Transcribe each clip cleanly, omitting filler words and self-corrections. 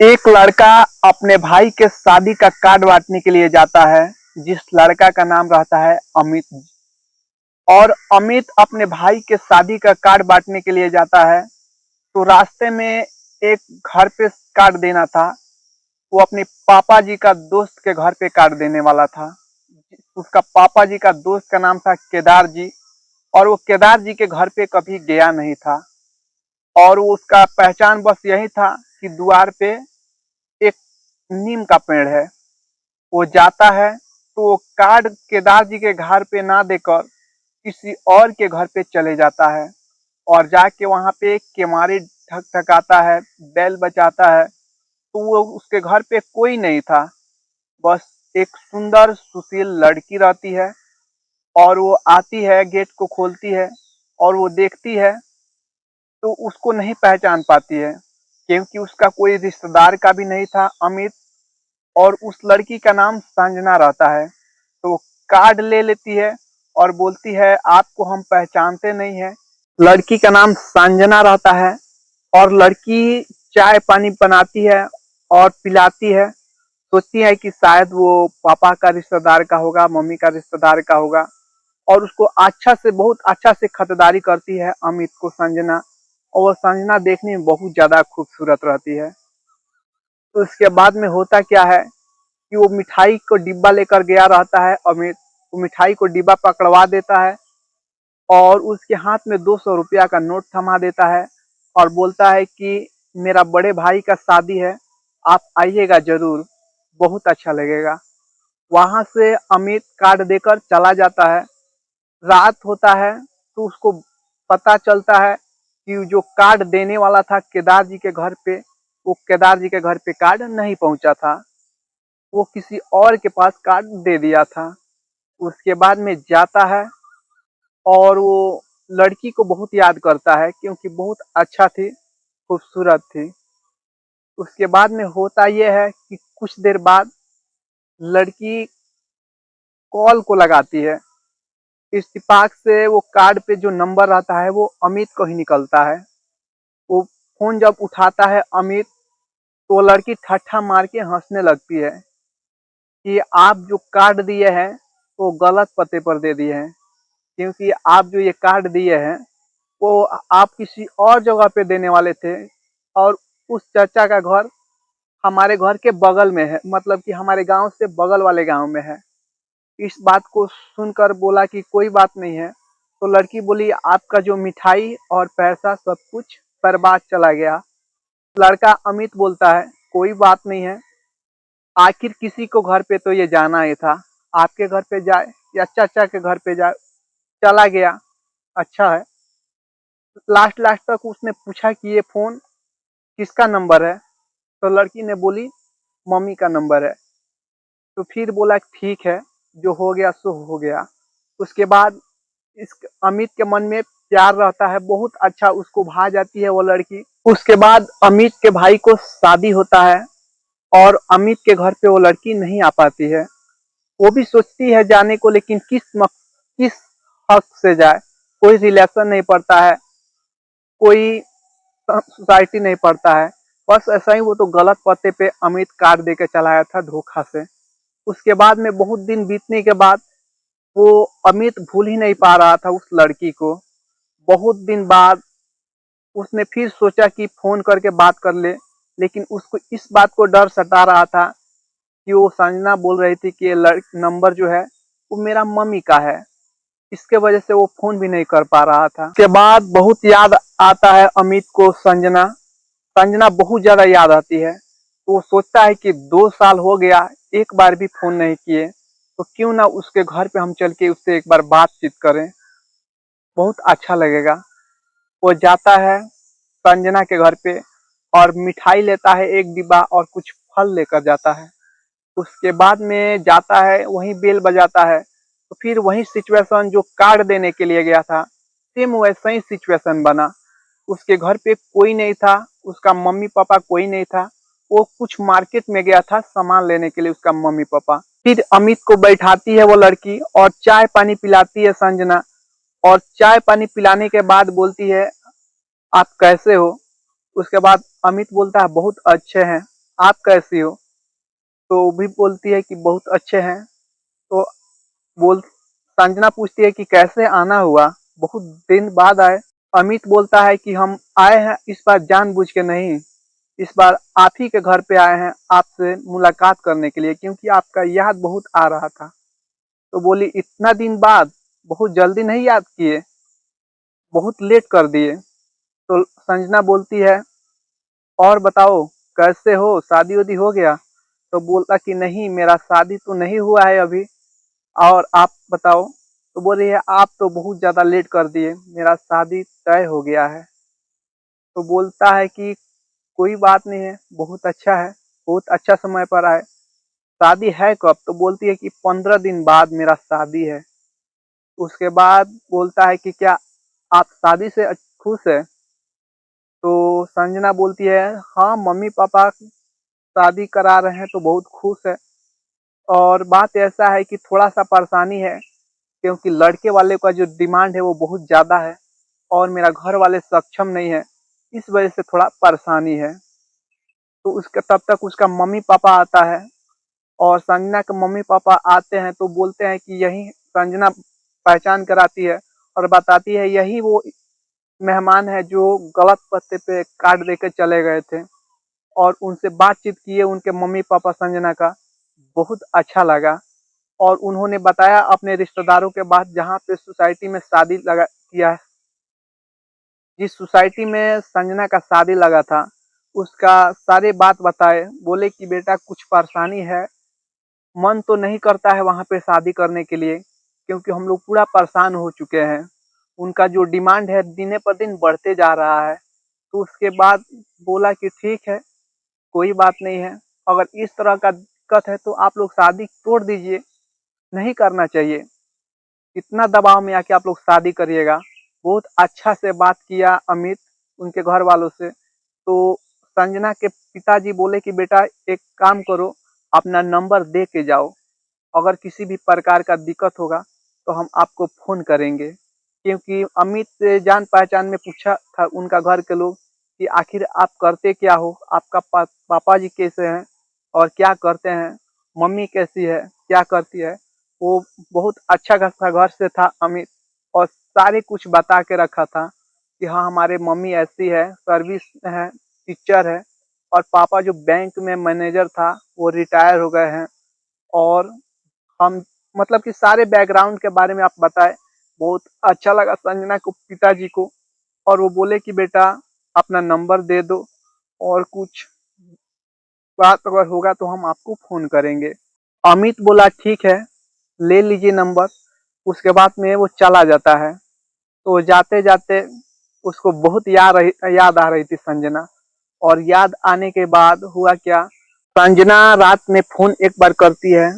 एक लड़का अपने भाई के शादी का कार्ड बांटने के लिए जाता है। जिस लड़का का नाम रहता है अमित। और अमित अपने भाई के शादी का कार्ड बांटने के लिए जाता है। तो रास्ते में एक घर पे कार्ड देना था। वो अपने पापा जी का दोस्त के घर पे कार्ड देने वाला था। उसका पापा जी का दोस्त का नाम था केदार जी। और वो केदार जी के घर पे कभी गया नहीं था। और वो उसका पहचान बस यही था कि द्वार पे एक नीम का पेड़ है। वो जाता है तो वो कार्ड केदार जी के घर पे ना देकर किसी और के घर पे चले जाता है। और जाके वहां पे केमारी ठकठकाता है, बैल बजाता है। तो वो उसके घर पे कोई नहीं था। बस एक सुंदर सुशील लड़की रहती है। और वो आती है, गेट को खोलती है और वो देखती है तो उसको नहीं पहचान पाती है, क्योंकि उसका कोई रिश्तेदार का भी नहीं था अमित। और उस लड़की का नाम संजना रहता है। तो कार्ड ले लेती है और बोलती है आपको हम पहचानते नहीं है। लड़की का नाम संजना रहता है। और लड़की चाय पानी बनाती है और पिलाती है। सोचती है कि शायद वो पापा का रिश्तेदार का होगा, मम्मी का रिश्तेदार का होगा। और उसको अच्छा से, बहुत अच्छा से खतदारी करती है अमित को संजना। और वो संजना देखने में बहुत ज्यादा खूबसूरत रहती है। तो उसके बाद में होता क्या है कि वो मिठाई को डिब्बा लेकर गया रहता है अमित। वो मिठाई को डिब्बा पकड़वा देता है और उसके हाथ में 200 रुपया का नोट थमा देता है। और बोलता है कि मेरा बड़े भाई का शादी है, आप आइएगा जरूर, बहुत अच्छा लगेगा। वहां से अमित कार्ड देकर चला जाता है। रात होता है तो उसको पता चलता है कि जो कार्ड देने वाला था केदार जी के घर पे, वो केदार जी के घर पे कार्ड नहीं पहुंचा था। वो किसी और के पास कार्ड दे दिया था। उसके बाद में जाता है और वो लड़की को बहुत याद करता है, क्योंकि बहुत अच्छा थी, खूबसूरत थी। उसके बाद में होता यह है कि कुछ देर बाद लड़की कॉल को लगाती है। इत्तेफाक से वो कार्ड पे जो नंबर रहता है वो अमित को ही निकलता है। वो फोन जब उठाता है अमित, तो वो लड़की ठट्ठा मार के हंसने लगती है कि आप जो कार्ड दिए हैं वो गलत पते पर दे दिए हैं, क्योंकि आप जो ये कार्ड दिए हैं वो आप किसी और जगह पे देने वाले थे। और उस चाचा का घर हमारे घर के बगल में है, मतलब कि हमारे गांव से बगल वाले गांव में है। इस बात को सुनकर बोला कि कोई बात नहीं है। तो लड़की बोली आपका जो मिठाई और पैसा सब कुछ बर्बाद चला गया। लड़का अमित बोलता है कोई बात नहीं है, आखिर किसी को घर पे तो ये जाना ही था, आपके घर पे जाए या चाचा के घर पे जाए, चला गया, अच्छा है। लास्ट लास्ट तक उसने पूछा कि ये फोन किसका नंबर है। तो लड़की ने बोली मम्मी का नंबर है। तो फिर बोला ठीक है, जो हो गया सो हो गया। उसके बाद इस अमित के मन में प्यार रहता है, बहुत अच्छा, उसको भा जाती है वो लड़की। उसके बाद अमित के भाई को शादी होता है और अमित के घर पे वो लड़की नहीं आ पाती है। वो भी सोचती है जाने को, लेकिन किस हक से जाए। कोई रिलेशन नहीं पड़ता है, कोई सोसाइटी नहीं पड़ता है। बस ऐसा ही वो तो गलत पते पे अमित कार्ड दे के चलाया था धोखा से। उसके बाद में बहुत दिन बीतने के बाद वो अमित भूल ही नहीं पा रहा था उस लड़की को। बहुत दिन बाद उसने फिर सोचा कि फोन करके बात कर ले, लेकिन उसको इस बात को डर सता रहा था कि वो संजना बोल रही थी कि ये नंबर जो है वो मेरा मम्मी का है। इसके वजह से वो फोन भी नहीं कर पा रहा था। उसके बाद बहुत याद आता है अमित को संजना। संजना बहुत ज्यादा याद आती है। तो वो सोचता है कि 2 साल हो गया, एक बार भी फोन नहीं किए, तो क्यों ना उसके घर पे हम चल के उससे एक बार बातचीत करें, बहुत अच्छा लगेगा। वो जाता है संजना के घर पे और मिठाई लेता है एक डिब्बा और कुछ फल लेकर जाता है। उसके बाद में जाता है, वहीं बेल बजाता है। तो फिर वही सिचुएशन जो कार्ड देने के लिए गया था, सेम वैसा ही सिचुएशन बना। उसके घर पे कोई नहीं था, उसका मम्मी पापा कोई नहीं था। वो कुछ मार्केट में गया था सामान लेने के लिए, उसका मम्मी पापा। फिर अमित को बैठाती है वो लड़की और चाय पानी पिलाती है संजना। और चाय पानी पिलाने के बाद बोलती है आप कैसे हो। उसके बाद अमित बोलता है बहुत अच्छे हैं, आप कैसी हो? तो वो भी बोलती है कि बहुत अच्छे हैं। तो बोल संजना पूछती है कि कैसे आना हुआ, बहुत दिन बाद आए। अमित बोलता है कि हम आए हैं इस बार जानबूझ के नहीं, इस बार आप ही के घर पे आए हैं आपसे मुलाकात करने के लिए, क्योंकि आपका याद बहुत आ रहा था। तो बोली इतना दिन बाद, बहुत जल्दी नहीं याद किए, बहुत लेट कर दिए। तो संजना बोलती है और बताओ कैसे हो, शादी वादी हो गया? तो बोला कि नहीं मेरा शादी तो नहीं हुआ है अभी, और आप बताओ? तो बोल रही है आप तो बहुत ज्यादा लेट कर दिए, मेरा शादी तय हो गया है। तो बोलता है कि कोई बात नहीं है, बहुत अच्छा है, बहुत अच्छा समय पर आए। शादी है कब? तो बोलती है कि 15 दिन बाद मेरा शादी है। उसके बाद बोलता है कि क्या आप शादी से खुश है? तो संजना बोलती है हाँ मम्मी पापा शादी करा रहे हैं तो बहुत खुश है, और बात ऐसा है कि थोड़ा सा परेशानी है, क्योंकि लड़के वाले का जो डिमांड है वो बहुत ज़्यादा है और मेरा घर वाले सक्षम नहीं है, इस वजह से थोड़ा परेशानी है। तो उसका तब तक उसका मम्मी पापा आता है, और संजना के मम्मी पापा आते हैं तो बोलते हैं कि यही संजना पहचान कराती है और बताती है यही वो मेहमान है जो गलत पते पे कार्ड देके चले गए थे। और उनसे बातचीत किए उनके मम्मी पापा संजना का, बहुत अच्छा लगा। और उन्होंने बताया अपने रिश्तेदारों के बाद जहाँ पे सोसाइटी में शादी लगा किया है, जिस सोसाइटी में संजना का शादी लगा था, उसका सारे बात बताए। बोले कि बेटा कुछ परेशानी है, मन तो नहीं करता है वहाँ पे शादी करने के लिए, क्योंकि हम लोग पूरा परेशान हो चुके हैं। उनका जो डिमांड है दिन पर दिन बढ़ते जा रहा है। तो उसके बाद बोला कि ठीक है, कोई बात नहीं है, अगर इस तरह का दिक्कत है तो आप लोग शादी तोड़ दीजिए, नहीं करना चाहिए, इतना दबाव में आके आप लोग शादी करिएगा। बहुत अच्छा से बात किया अमित उनके घर वालों से। तो संजना के पिताजी बोले कि बेटा एक काम करो, अपना नंबर दे के जाओ, अगर किसी भी प्रकार का दिक्कत होगा तो हम आपको फ़ोन करेंगे। क्योंकि अमित से जान पहचान में पूछा था उनका घर के लोग कि आखिर आप करते क्या हो, आपका पापा जी कैसे हैं और क्या करते हैं, मम्मी कैसी है, क्या करती है। वो बहुत अच्छा खासा घर से था अमित, और सारे कुछ बता के रखा था कि हाँ हमारे मम्मी ऐसी है, सर्विस में है, टीचर है, और पापा जो बैंक में मैनेजर था वो रिटायर हो गए हैं। और हम मतलब कि सारे बैकग्राउंड के बारे में आप बताए। बहुत अच्छा लगा संजना को पिताजी को, और वो बोले कि बेटा अपना नंबर दे दो, और कुछ बात अगर होगा तो हम आपको फोन करेंगे। अमित बोला ठीक है, ले लीजिए नंबर। उसके बाद में वो चला जाता है। तो जाते जाते उसको बहुत याद आ रही थी संजना। और याद आने के बाद हुआ क्या, संजना रात में फोन एक बार करती है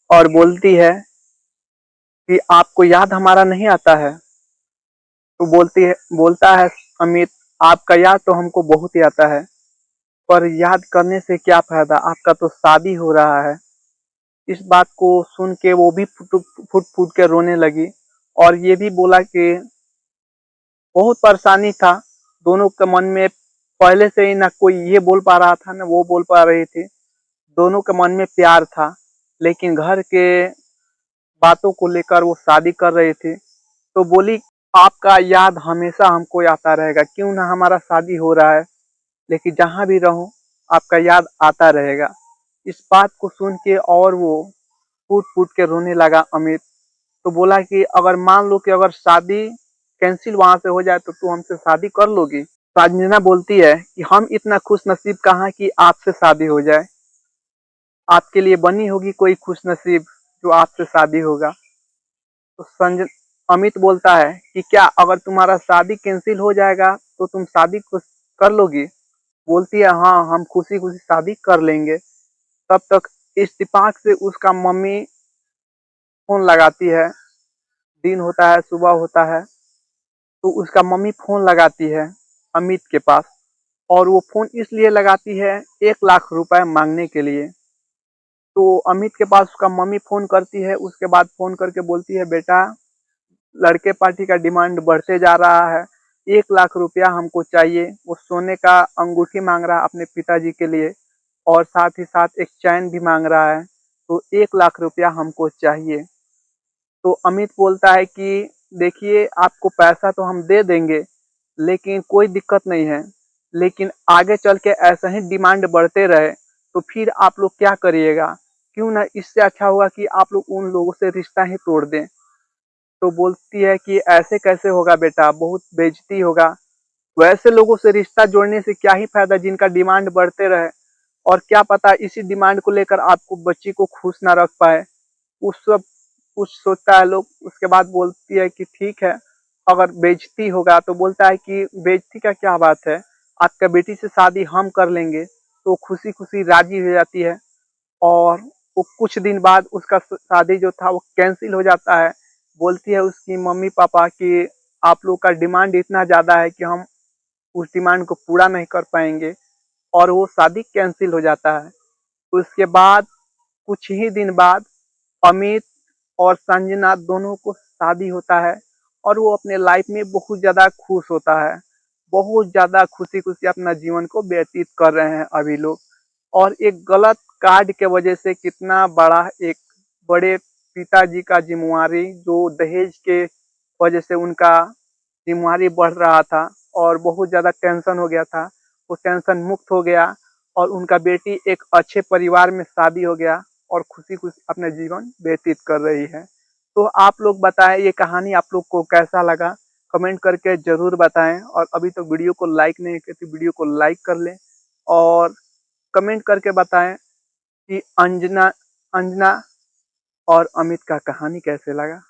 और बोलती है कि आपको याद हमारा नहीं आता है? तो बोलता है अमित आपका याद तो हमको बहुत ही आता है, पर याद करने से क्या फायदा, आपका तो शादी हो रहा है। इस बात को सुन के वो भी फुट फुट फुट के रोने लगी, और ये भी बोला कि बहुत परेशानी था दोनों के मन में। पहले से ही ना कोई ये बोल पा रहा था ना वो बोल पा रही थी, दोनों के मन में प्यार था, लेकिन घर के बातों को लेकर वो शादी कर रही थी। तो बोली आपका याद हमेशा हमको आता रहेगा, क्यों ना हमारा शादी हो रहा है, लेकिन जहाँ भी रहूं आपका याद आता रहेगा। इस बात को सुन के और वो फूट फूट के रोने लगा अमित। तो बोला कि अगर मान लो कि अगर शादी कैंसिल वहां से हो जाए तो तू हमसे शादी कर लोगी? संजना बोलती है कि हम इतना खुश नसीब कहाँ कि आपसे शादी हो जाए, आपके लिए बनी होगी कोई खुश नसीब जो आपसे शादी होगा। तो अमित बोलता है कि क्या अगर तुम्हारा शादी कैंसिल हो जाएगा तो तुम शादी कर लोगी? बोलती है हाँ हम खुशी खुशी शादी कर लेंगे। तब तक इत्तेफाक से उसका मम्मी फोन लगाती है, दिन होता है सुबह होता है, तो उसका मम्मी फोन लगाती है अमित के पास। और वो फोन इसलिए लगाती है 1 लाख रुपए मांगने के लिए। तो अमित के पास उसका मम्मी फोन करती है, उसके बाद फोन करके बोलती है बेटा लड़के पार्टी का डिमांड बढ़ते जा रहा है, 1 लाख रुपया हमको चाहिए। वो सोने का अंगूठी मांग रहा है अपने पिताजी के लिए, और साथ ही साथ एक चैन भी मांग रहा है, तो 1 लाख रुपया हमको चाहिए। तो अमित बोलता है कि देखिए आपको पैसा तो हम दे देंगे, लेकिन कोई दिक्कत नहीं है, लेकिन आगे चल के ऐसा ही डिमांड बढ़ते रहे तो फिर आप लोग क्या करिएगा? क्यों ना इससे अच्छा होगा कि आप लोग उन लोगों से रिश्ता ही तोड़ दें। तो बोलती है कि ऐसे कैसे होगा बेटा, बहुत बेइज्जती होगा। वैसे लोगों से रिश्ता जोड़ने से क्या ही फायदा जिनका डिमांड बढ़ते रहे, और क्या पता इसी डिमांड को लेकर आपको बच्ची को खुश ना रख पाए। उस सब कुछ सोचता है लोग। उसके बाद बोलती है कि ठीक है, अगर बेइज्जती होगा तो बोलता है कि बेइज्जती का क्या बात है, आपका बेटी से शादी हम कर लेंगे। तो खुशी खुशी राजी हो जाती है, और वो कुछ दिन बाद उसका शादी जो था वो कैंसिल हो जाता है। बोलती है उसकी मम्मी पापा कि आप लोग का डिमांड इतना ज़्यादा है कि हम उस डिमांड को पूरा नहीं कर पाएंगे, और वो शादी कैंसिल हो जाता है। उसके बाद कुछ ही दिन बाद अमित और संजना दोनों को शादी होता है, और वो अपने लाइफ में बहुत ज़्यादा खुश होता है। बहुत ज़्यादा खुशी-खुशी अपना जीवन को व्यतीत कर रहे हैं अभी लोग। और एक गलत कार्ड के वजह से कितना बड़ा एक बड़े पिताजी का ज़िम्मेवारी जो दहेज के वजह से उनका ज़िम्मेवारी बढ़ रहा था और बहुत ज़्यादा टेंशन हो गया था, वो टेंशन मुक्त हो गया, और उनका बेटी एक अच्छे परिवार में शादी हो गया और खुशी-खुशी अपना जीवन व्यतीत कर रही है। तो आप लोग बताएँ ये कहानी आप लोग को कैसा लगा? कमेंट करके ज़रूर बताएँ, और अभी तो वीडियो को लाइक नहीं किए तो वीडियो को लाइक कर लें, और कमेंट करके बताएँ कि अंजना अंजना और अमित का कहानी कैसे लगा?